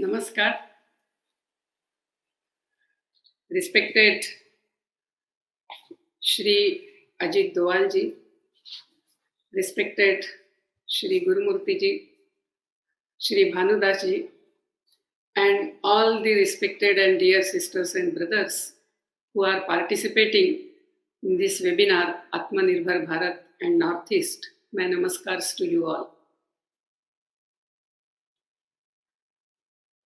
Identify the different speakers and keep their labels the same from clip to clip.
Speaker 1: Namaskar, respected Shri Ajit Doval ji, respected Shri Gurumurthy ji, Shri Bhanudas ji, and all the respected and dear sisters and brothers who are participating in this webinar Atmanirbhar Bharat and Northeast. My namaskars to you all.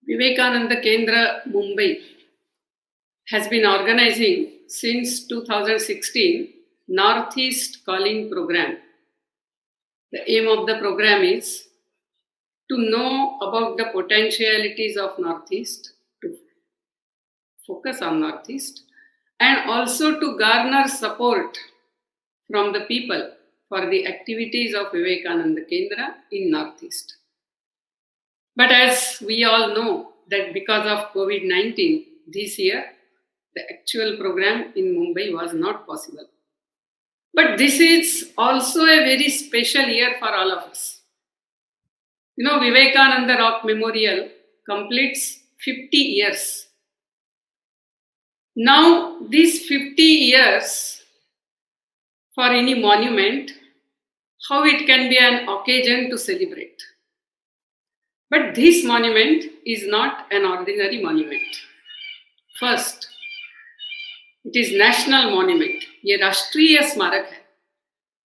Speaker 1: Vivekananda Kendra, Mumbai has been organizing since 2016 Northeast Calling Program. The aim of the program is to know about the potentialities of Northeast, to focus on Northeast, and also to garner support from the people for the activities of Vivekananda Kendra in Northeast. But as we all know that because of COVID-19 this year, the actual program in Mumbai was not possible. But this is also a very special year for all of us. You know, Vivekananda Rock Memorial completes 50 years. Now, these 50 years for any monument, how it can be an occasion to celebrate. But this monument is not an ordinary monument. First, it is national monument. ये राष्ट्रीय स्मारक है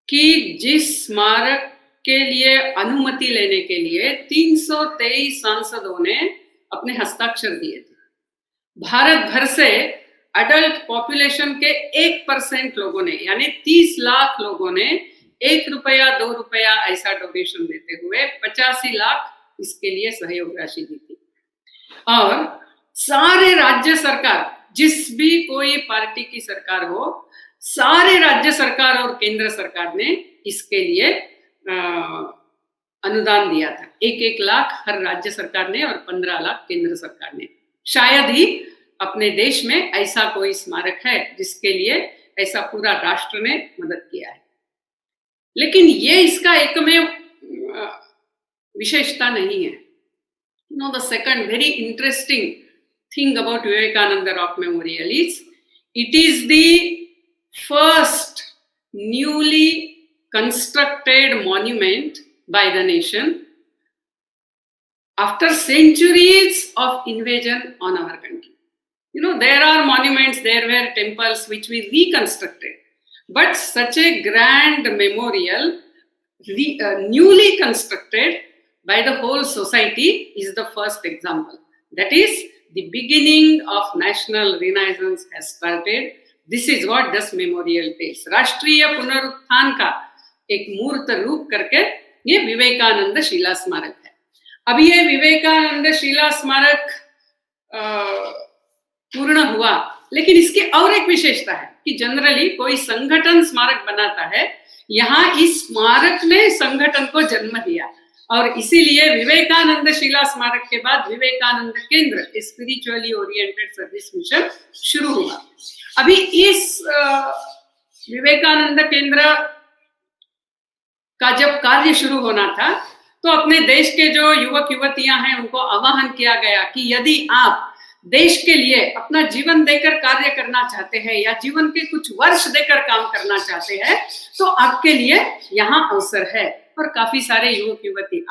Speaker 1: कि जिस स्मारक के लिए अनुमति लेने के लिए 323 सांसदों ने अपने हस्ताक्षर दिए थे। भारत भर से अडल्ट पॉपुलेशन के 1% लोगों ने, यानी 30 लाख लोगों ने 1 रुपया 2 रुपया ऐसा डोनेशन देते हुए 85 लाख इसके लिए सहयोग राशि दी थी। और सारे राज्य सरकार, जिस भी कोई पार्टी की सरकार हो, सारे राज्य सरकार और केंद्र सरकार ने इसके लिए अनुदान दिया था। 1-1 लाख हर राज्य सरकार ने और 15 लाख केंद्र सरकार ने। शायद ही अपने देश में ऐसा कोई स्मारक है जिसके लिए ऐसा पूरा राष्ट्र ने मदद किया है। लेकिन ये इसका एकमेव विशेषता नहीं है। You know, the second very interesting thing about Vivekananda Rock Memorial is it is the first newly constructed monument by the nation after centuries of invasion on our country. You know, there are monuments, there were temples which we reconstructed, but such a grand memorial newly constructed by the whole society is the first example. That is, the beginning of national renaissance has started. This is what this memorial tells. राष्ट्रीय पुनरुत्थान का एक मूर्त रूप करके ये विवेकानंद शिला स्मारक है। अब ये विवेकानंद शिला स्मारक पूर्ण हुआ, लेकिन इसकी और एक विशेषता है कि जनरली कोई संगठन स्मारक बनाता है, यहाँ इस स्मारक ने संगठन को जन्म दिया और इसीलिए विवेकानंद शिला स्मारक के बाद विवेकानंद केंद्र स्पिरिचुअली ओरिएंटेड सर्विस मिशन शुरू हुआ। अभी इस विवेकानंद केंद्र का जब कार्य शुरू होना था तो अपने देश के जो युवक युवतियां हैं उनको आह्वान किया गया कि यदि आप देश के लिए अपना जीवन देकर कार्य करना चाहते हैं या जीवन के कुछ वर्ष देकर काम करना चाहते हैं तो आपके लिए यहाँ अवसर है। और काफी सारे युवक युवती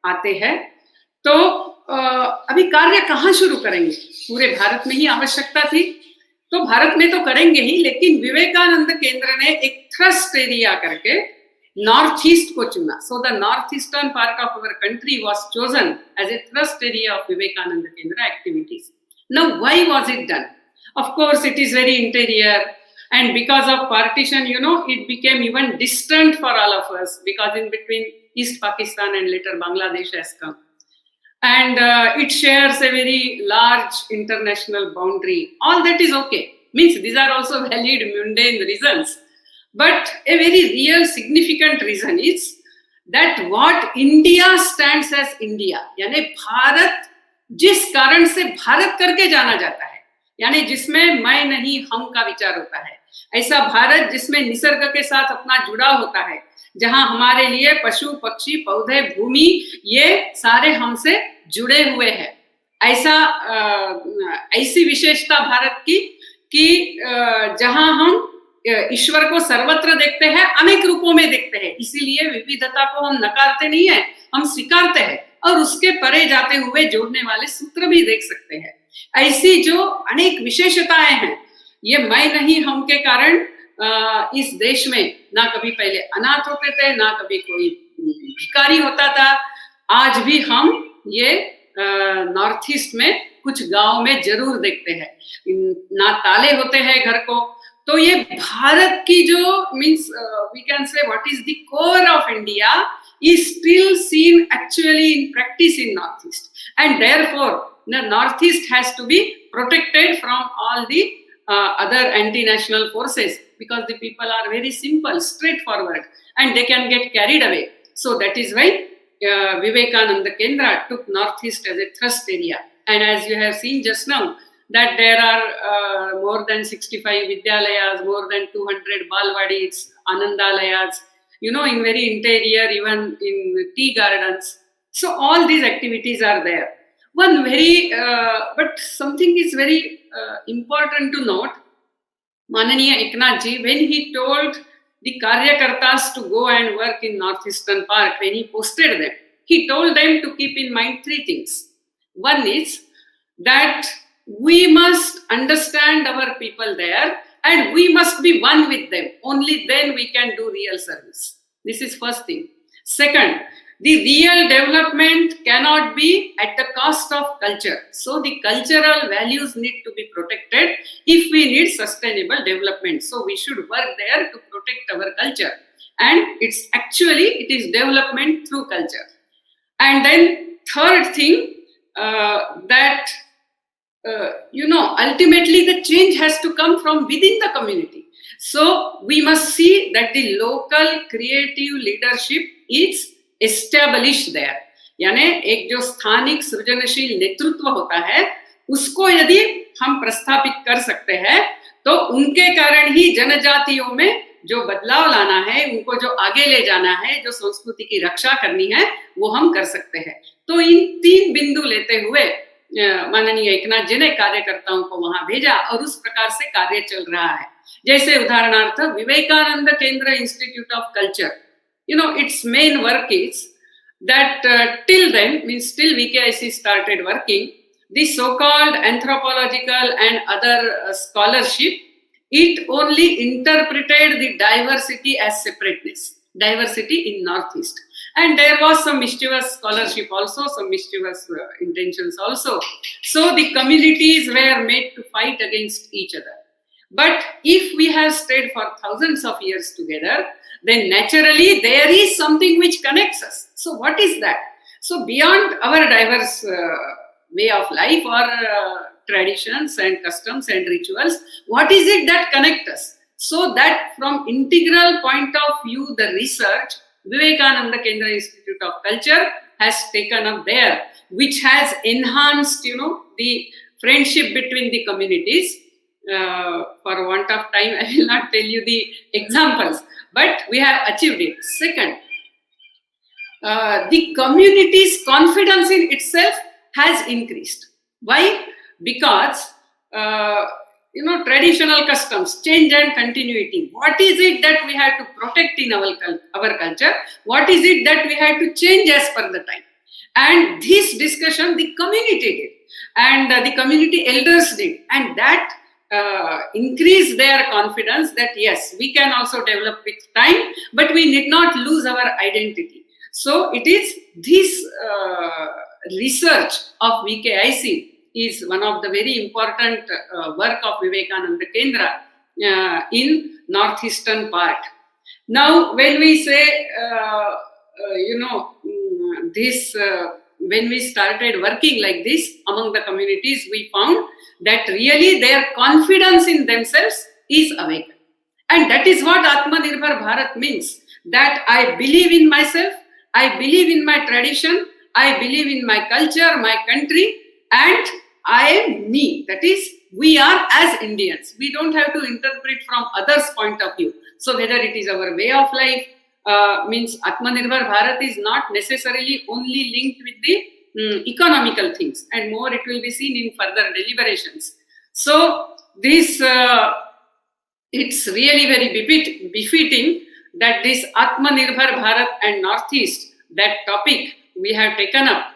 Speaker 1: आते हैं। तो अभी कार्य कहाँ शुरू करेंगे? पूरे भारत में ही आवश्यकता थी तो भारत में तो करेंगे ही, लेकिन विवेकानंद केंद्र ने एक थ्रस्ट एरिया करके नॉर्थ ईस्ट को चुना। So the north eastern part of our country was chosen as a thrust area of Vivekananda Kendra activities. Now why was it done? Of course it is very interior and because of partition, you know, it became even distant for all of us because in between East Pakistan and later Bangladesh has come, and it shares a very large international boundary. All that is okay, means these are also valid mundane reasons, but a very real significant reason is that what India stands as India, यानी भारत जिस कारण से भारत करके जाना जाता है, यानी जिसमें मैं नहीं हम का विचार होता है, ऐसा भारत जिसमें निसर्ग के साथ अपना जुड़ाव होता है, जहां हमारे लिए पशु पक्षी पौधे भूमि ये सारे हमसे जुड़े हुए हैं, ऐसा ऐसी विशेषता भारत की कि जहां हम ईश्वर को सर्वत्र देखते हैं, अनेक रूपों में देखते हैं, इसीलिए विविधता को हम नकारते नहीं है, हम स्वीकारते हैं और उसके परे जाते हुए जोड़ने वाले सूत्र भी देख सकते हैं। ऐसी जो अनेक विशेषताएं हैं, ये मैं नहीं हम के कारण इस देश में ना कभी पहले अनाथ होते थे, ना कभी कोई भिखारी होता था। आज भी हम ये नॉर्थ ईस्ट में कुछ गांव में जरूर देखते हैं, ना ताले होते हैं घर को। तो ये भारत की जो means we can say what is the core of India is still seen actually in practice in Northeast, and therefore the Northeast has to be protected from all the other anti-national forces, because the people are very simple, straightforward, and they can get carried away. So that is why Vivekananda Kendra took Northeast as a thrust area. And as you have seen just now, that there are more than 65 Vidyalayas, more than 200 Balwadis, Anandalayas, in very interior, even in tea gardens. So all these activities are there. But something is very important to note. Mananiya Eknath Ji, when he told the Karyakartas to go and work in Northeastern Park, when he posted them, he told them to keep in mind three things. One is that we must understand our people there, and we must be one with them. Only then we can do real service. This is first thing. Second, the real development cannot be at the cost of culture. So the cultural values need to be protected if we need sustainable development. So we should work there to protect our culture. And it is development through culture. And then third thing, that ultimately the change has to come from within the community. So we must see that the local creative leadership is established there. यानी एक जो स्थानिक सृजनशील नेतृत्व होता है, उसको यदि हम प्रस्थापित कर सकते हैं, तो उनके कारण ही जनजातियों में जो बदलाव लाना है, उनको जो आगे ले जाना है, जो संस्कृति की रक्षा करनी है, वो हम कर सकते हैं. तो इन तीन बिंदु लेते हुए माननीय एकनाथ जी ने कार्यकर्ताओं को वहां भेजा और उस प्रकार से कार्य चल रहा है. जैसे उदाहरणार्थ विवेकानंद केंद्र institute of culture, its main work is that till then, means till VKIC started working, the so-called anthropological and other scholarship, it only interpreted the diversity as separateness, diversity in Northeast. And there was some mischievous scholarship also, some mischievous intentions also. So the communities were made to fight against each other. But if we have stayed for thousands of years together, then naturally there is something which connects us. So what is that? So beyond our diverse way of life or traditions and customs and rituals, what is it that connects us? So that from integral point of view, the research Vivekananda Kendra Institute of Culture has taken up there, which has enhanced, the friendship between the communities. For want of time, I will not tell you the examples, but we have achieved it. Second, the community's confidence in itself has increased. Why? Because traditional customs, change and continuity. What is it that we have to protect in our culture? What is it that we have to change as per the time? And this discussion the community did, and the community elders did, and that increase their confidence that yes, we can also develop with time, but we need not lose our identity. So it is this research of VKIC is one of the very important work of Vivekananda Kendra in northeastern part. Now, when we say, when we started working like this among the communities, we found that really their confidence in themselves is awakened. And that is what Atmanirbhar Bharat means, that I believe in myself, I believe in my tradition, I believe in my culture, my country, and I am me. That is, we are as Indians. We don't have to interpret from others' point of view. So whether it is our way of life, means Atmanirbhar Bharat is not necessarily only linked with the economical things, and more it will be seen in further deliberations. So this it's really very befitting that this Atmanirbhar Bharat and Northeast, that topic we have taken up.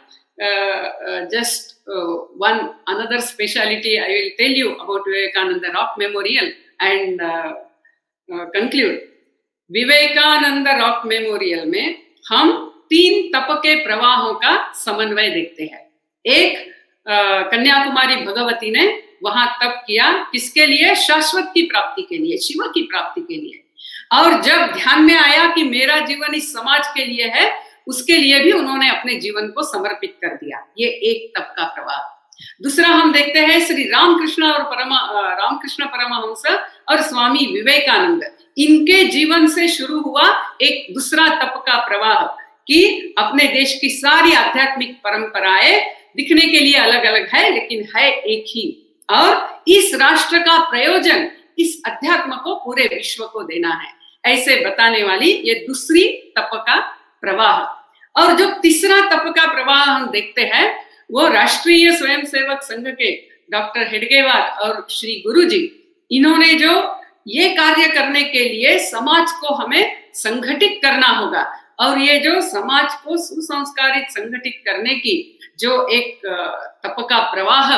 Speaker 1: Just one another speciality I will tell you about Vivekananda Rock Memorial and conclude. Vivekananda rock memorial में हम 3 तप के प्रवाहों का समन्वय देखते हैं। एक, कन्याकुमारी भगवती ने वहां तप किया, किसके लिए? शाश्वत की प्राप्ति के लिए, शिव की प्राप्ति के लिए। और जब ध्यान में आया कि मेरा जीवन इस समाज के लिए है, उसके लिए भी उन्होंने अपने जीवन को समर्पित कर दिया। ये एक तप का प्रवाह। दूसरा हम देखते हैं श्री रामकृष्ण परमहंस और स्वामी विवेकानंद, इनके जीवन से शुरू हुआ एक दूसरा तप का प्रवाह कि अपने देश की सारी आध्यात्मिक परंपराएं दिखने के लिए अलग अलग है, लेकिन है एक ही, और इस राष्ट्र का प्रयोजन इस अध्यात्म को पूरे विश्व को देना है, ऐसे बताने वाली ये दूसरी तप का प्रवाह। और जो तीसरा तप का प्रवाह हम देखते हैं, वो राष्ट्रीय स्वयंसेवक संघ के डॉक्टर हेडगेवार और श्री गुरुजी, इन्होंने जो ये कार्य करने के लिए समाज को हमें संगठित करना होगा, और ये जो समाज को सुसंस्कारित संगठित करने की जो एक तप का प्रवाह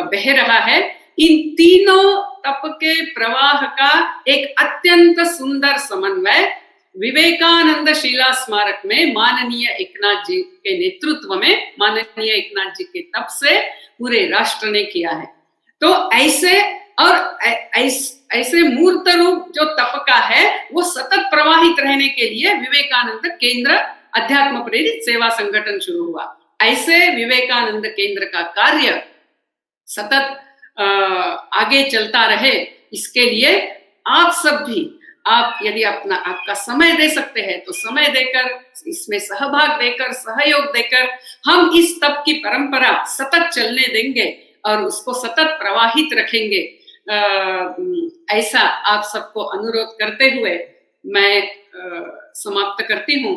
Speaker 1: बह रहा है, इन तीनों तप के प्रवाह का एक अत्यंत सुंदर समन्वय विवेकानंद शिला स्मारक में माननीय एकनाथ जी के नेतृत्व में, माननीय एकनाथ जी के तप से पूरे राष्ट्र ने किया है। तो ऐसे मूर्त रूप जो तप का है, वो सतत प्रवाहित रहने के लिए विवेकानंद केंद्र अध्यात्म प्रेरित सेवा संगठन शुरू हुआ। ऐसे विवेकानंद केंद्र का कार्य सतत आगे चलता रहे, इसके लिए आप सब भी, आप यदि आपका समय दे सकते हैं तो समय देकर, इसमें सहभाग देकर, सहयोग देकर हम इस तप की परंपरा सतत चलने देंगे और उसको सतत प्रवाहित रखेंगे। ऐसा आप सबको अनुरोध करते हुए मैं समाप्त करती हूँ।